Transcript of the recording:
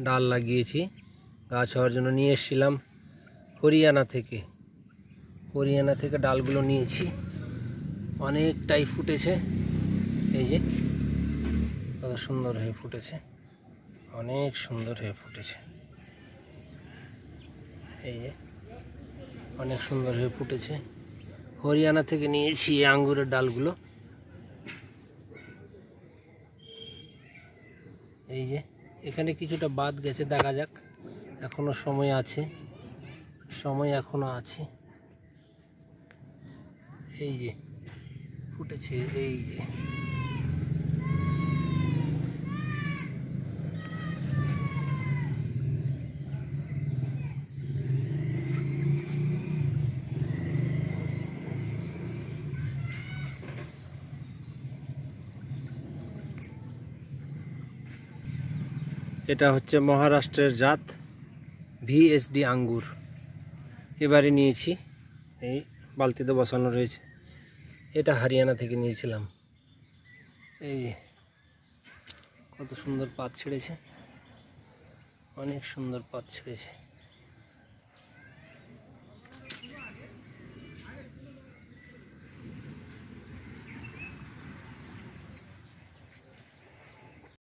ডাল লাগিয়েছি, গাছ হওয়ার জন্য নিয়ে এসেছিলাম হরিয়ানা থেকে ডালগুলো নিয়েছি। অনেকটাই ফুটেছে, এই যে কত সুন্দর হয়ে ফুটেছে, অনেক সুন্দর হয়ে ফুটেছে, এই যে অনেক সুন্দর হয়ে ফুটেছে। হরিয়ানা থেকে নিয়েছি এই আঙ্গুরের ডালগুলো, এই যে এখানে কিছুটা বাদ গেছে, দেখা যাক, এখনো সময় আছে, এখনো আছে। এই যে ফুটেছে, এই যে এটা হচ্ছে মহারাষ্ট্রের জাত ভিএসডি আঙ্গুর। এবারে নিয়েছি, এই বালতিতে বসানো রয়েছে। এটা হরিয়ানা থেকে নিয়েছিলাম। এই যে কত সুন্দর পাত ছেড়েছে, অনেক সুন্দর পাত ছেড়েছে।